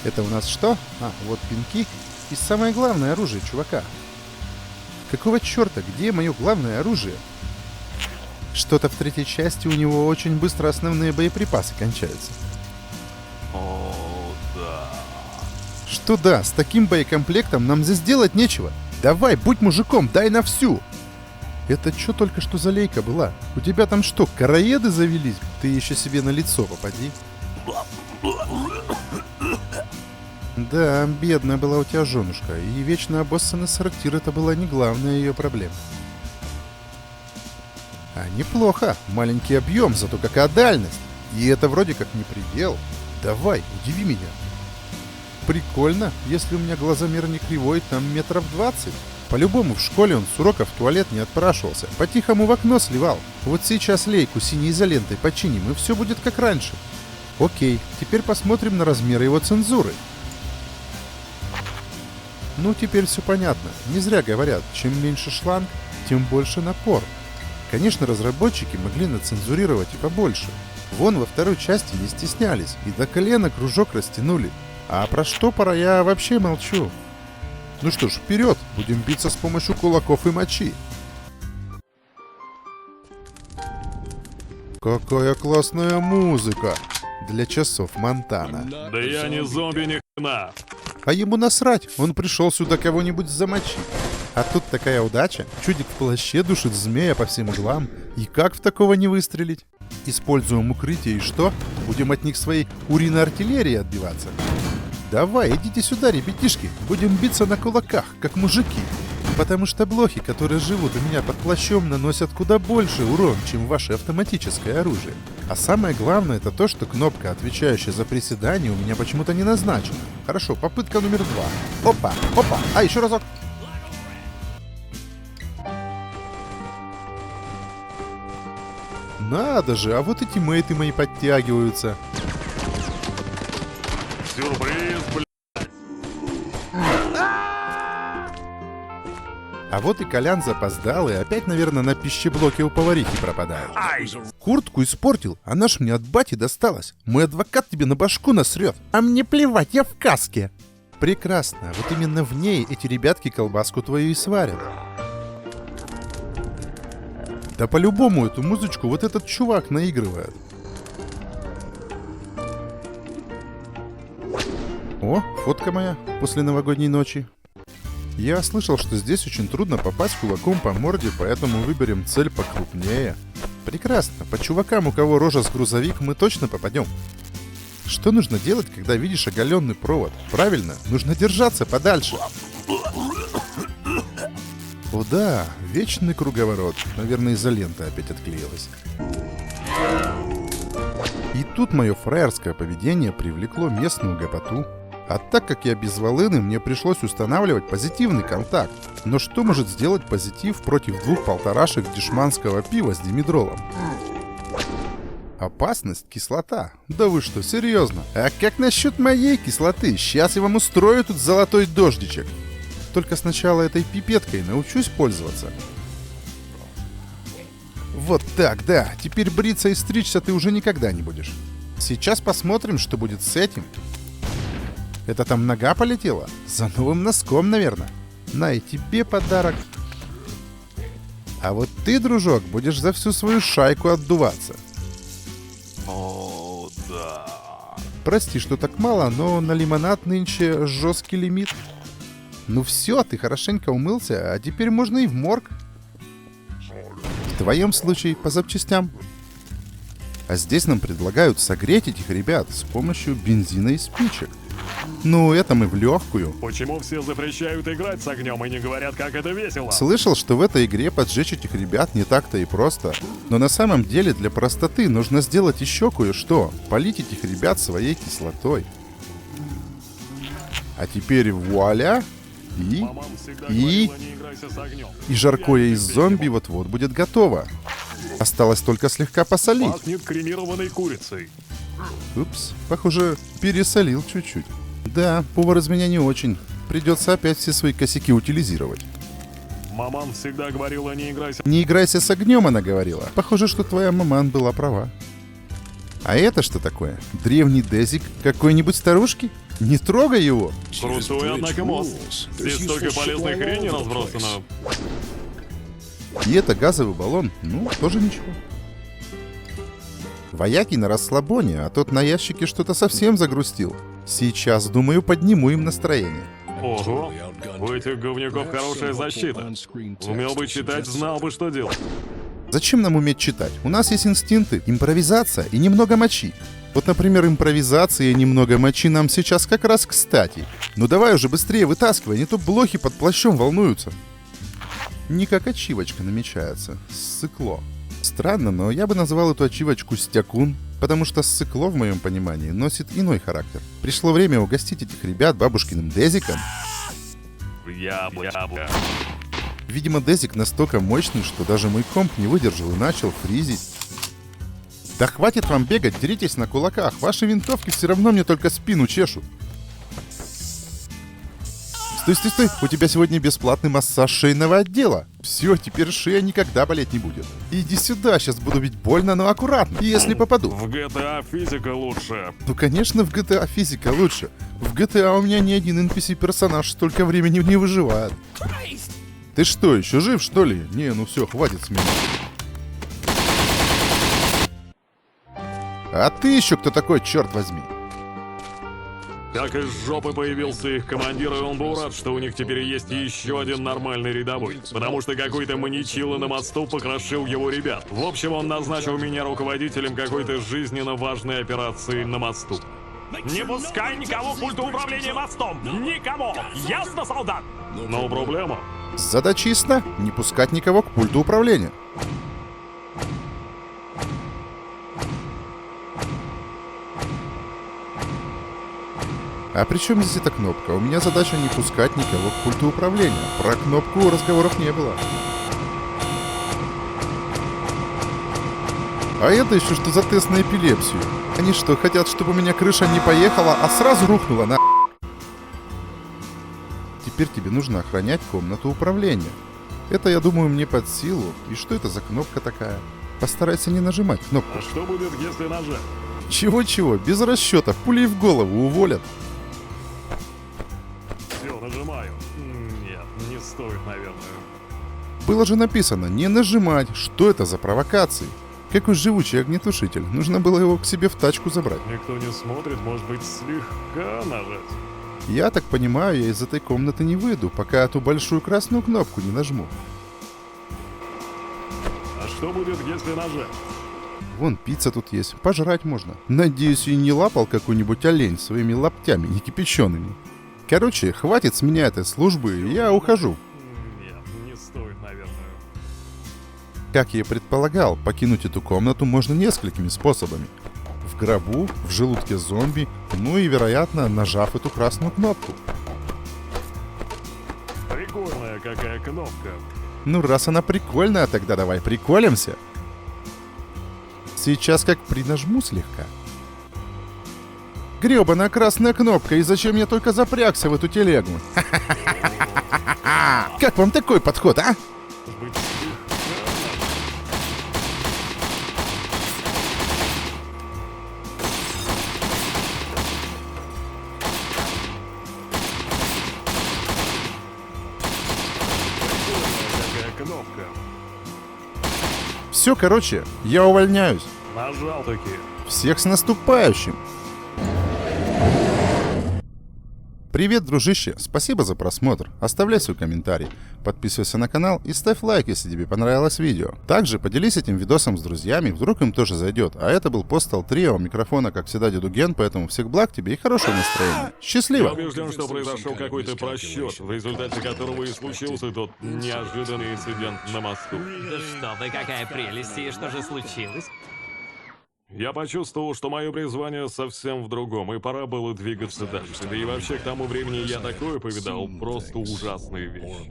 Это у нас что? А, вот пинки. И самое главное оружие, чувака. Какого черта? Где мое главное оружие? Что-то в третьей части у него очень быстро основные боеприпасы кончаются. О, да. Что да, с таким боекомплектом нам здесь делать нечего. Давай, будь мужиком, дай на всю. Это что только что за лейка была? У тебя там что, короеды завелись? Ты еще себе на лицо попади. Да, бедная была у тебя женушка, и вечно обоссанный сортир — это была не главная ее проблема. А неплохо, маленький объем, зато какая дальность. И это вроде как не предел. Давай, удиви меня. Прикольно, если у меня глазомер не кривой, там метров 20. По-любому в школе он с уроков в туалет не отпрашивался, по-тихому в окно сливал. Вот сейчас лейку синей изолентой починим, и все будет как раньше. Окей, теперь посмотрим на размеры его цензуры. Ну, теперь все понятно. Не зря говорят, чем меньше шланг, тем больше напор. Конечно, разработчики могли нацензурировать и побольше. Вон во второй части не стеснялись и до колена кружок растянули. А про штопора я вообще молчу. Ну что ж, вперед! Будем биться с помощью кулаков и мочи. Какая классная музыка! Для часов Монтана. Да я не зомби ни хрена. А ему насрать, он пришел сюда кого-нибудь замочить. А тут такая удача, чудик в плаще душит змея по всем углам. И как в такого не выстрелить? Используем укрытие и что? Будем от них своей уриной артиллерии отбиваться? Давай, идите сюда, ребятишки, будем биться на кулаках, как мужики. Потому что блохи, которые живут у меня под плащом, наносят куда больше урон, чем ваше автоматическое оружие. А самое главное, это то, что кнопка, отвечающая за приседание, у меня почему-то не назначена. Хорошо, попытка номер 2. Опа, опа, а еще разок. Надо же, а вот и тиммейты мои подтягиваются. Сюрприз, блядь. А вот и Колян запоздал и опять, наверное, на пищеблоке у поварихи пропадает. Куртку испортил, она ж мне от бати досталась. Мой адвокат тебе на башку насрет. А мне плевать, я в каске. Прекрасно, вот именно в ней эти ребятки колбаску твою и сварят. Да по-любому эту музычку вот этот чувак наигрывает. О, фотка моя после новогодней ночи. Я слышал, что здесь очень трудно попасть кулаком по морде, поэтому выберем цель покрупнее. Прекрасно, по чувакам, у кого рожа с грузовик, мы точно попадем. Что нужно делать, когда видишь оголенный провод? Правильно, нужно держаться подальше. О да, вечный круговорот. Наверное, изолента опять отклеилась. И тут мое фраерское поведение привлекло местную гопоту. А так как я без волыны, мне пришлось устанавливать позитивный контакт. Но что может сделать позитив против двух полторашек дешманского пива с димедролом? Опасность — кислота. Да вы что, серьезно? А как насчет моей кислоты? Сейчас я вам устрою тут золотой дождичек. Только сначала этой пипеткой научусь пользоваться. Вот так, да. Теперь бриться и стричься ты уже никогда не будешь. Сейчас посмотрим, что будет с этим. Это там нога полетела? За новым носком, наверное. На, и тебе подарок. А вот ты, дружок, будешь за всю свою шайку отдуваться. О, да. Прости, что так мало, но на лимонад нынче жесткий лимит. Ну все, ты хорошенько умылся, а теперь можно и в морг. В твоем случае по запчастям. А здесь нам предлагают согреть этих ребят с помощью бензина и спичек. Ну, это мы в легкую. Почему все запрещают играть с огнем и не говорят, как это весело? Слышал, что в этой игре поджечь этих ребят не так-то и просто. Но на самом деле для простоты нужно сделать еще кое-что. Полить этих ребят своей кислотой. А теперь вуаля! Маман всегда говорила, не играйся с огнем. И жаркое из зомби вот-вот будет готово. Осталось только слегка посолить. Пахнет кремированной курицей. Упс, похоже, пересолил чуть-чуть. Да, повар из меня не очень. Придется опять все свои косяки утилизировать. Маман всегда говорила, не играйся. Не играйся с огнем, она говорила. Похоже, что твоя маман была права. А это что такое? Древний дезик какой-нибудь старушки? Не трогай его. Крутой, однако, мост. Здесь столько полезной хрени разбросано. И это газовый баллон. Ну, тоже ничего. Вояки на расслабоне, а тот на ящике что-то совсем загрустил. Сейчас, думаю, подниму им настроение. Ого, у этих говнюков хорошая защита. Умел бы читать, знал бы, что делать. Зачем нам уметь читать? У нас есть инстинкты, импровизация и немного мочи. Вот, например, импровизация и немного мочи нам сейчас как раз кстати. Ну давай уже быстрее вытаскивай, не то блохи под плащом волнуются. Не как ачивочка намечается. Ссыкло. Странно, но я бы назвал эту ачивочку стякун, потому что ссыкло, в моем понимании, носит иной характер. Пришло время угостить этих ребят бабушкиным дезиком. Яблоко. Видимо, дезик настолько мощный, что даже мой комп не выдержал и начал фризить. Да хватит вам бегать, деритесь на кулаках. Ваши винтовки все равно мне только спину чешут. Стой, стой, стой. У тебя сегодня бесплатный массаж шейного отдела. Все, теперь шея никогда болеть не будет. Иди сюда, сейчас буду бить больно, но аккуратно. Если попаду. В GTA физика лучше. Ну, конечно, в GTA физика лучше. В GTA у меня ни один NPC-персонаж столько времени не выживает. Ты что, еще жив, что ли? Не, ну все, хватит с меня. А ты еще кто такой, черт возьми? Как из жопы появился их командир, и он был рад, что у них теперь есть еще один нормальный рядовой. Потому что какой-то маньячило на мосту покрошил его ребят. В общем, он назначил меня руководителем какой-то жизненно важной операции на мосту. Не пускай никого к пульту управления мостом! Никого! Ясно, солдат? Но проблема. Задача ясна. Не пускать никого к пульту управления. А при чем здесь эта кнопка? У меня задача не пускать никого к пульту управления. Про кнопку разговоров не было. А это еще что за тест на эпилепсию? Они что, хотят, чтобы у меня крыша не поехала, а сразу рухнула на... Теперь тебе нужно охранять комнату управления. Это, я думаю, мне под силу. И что это за кнопка такая? Постарайся не нажимать кнопку. А что будет, если нажать? Чего-чего, без расчетов, пулей в голову уволят. Все, нажимаю. Нет, не стоит, наверное. Было же написано не нажимать. Что это за провокации? Какой живучий огнетушитель. Нужно было его к себе в тачку забрать. Никто не смотрит, может быть, слегка нажать. Я так понимаю, я из этой комнаты не выйду, пока эту большую красную кнопку не нажму. А что будет, если нажать? Вон пицца тут есть, пожрать можно. Надеюсь, и не лапал какой-нибудь олень своими лаптями некипячеными. Короче, хватит с меня этой службы, я ухожу. Нет, не стоит, наверное. Как я и предполагал, покинуть эту комнату можно несколькими способами. В гробу, в желудке зомби, ну и, вероятно, нажав эту красную кнопку. Прикольная какая кнопка. Ну, раз она прикольная, тогда давай приколимся. Сейчас как принажму слегка. Гребаная красная кнопка, и зачем я только запрягся в эту телегу? Как вам такой подход, а? Может быть, слегка нажать. Прикольная какая кнопка. Все, короче, я увольняюсь. Нажал таки. Всех с наступающим! Привет, дружище! Спасибо за просмотр. Оставляй свой комментарий, подписывайся на канал и ставь лайк, если тебе понравилось видео. Также поделись этим видосом с друзьями, вдруг им тоже зайдет. А это был Postal Trio, у микрофона, как всегда, Деду Ген, поэтому всех благ тебе и хорошего настроения. Я Счастливо! убежден, что произошел какой-то просчет, в результате которого и случился тот неожиданный инцидент на мосту. Да что вы, какая прелесть, и что же случилось? Я почувствовал, что мое призвание совсем в другом, и пора было двигаться дальше. Да и вообще к тому времени я такое повидал, просто ужасные вещи.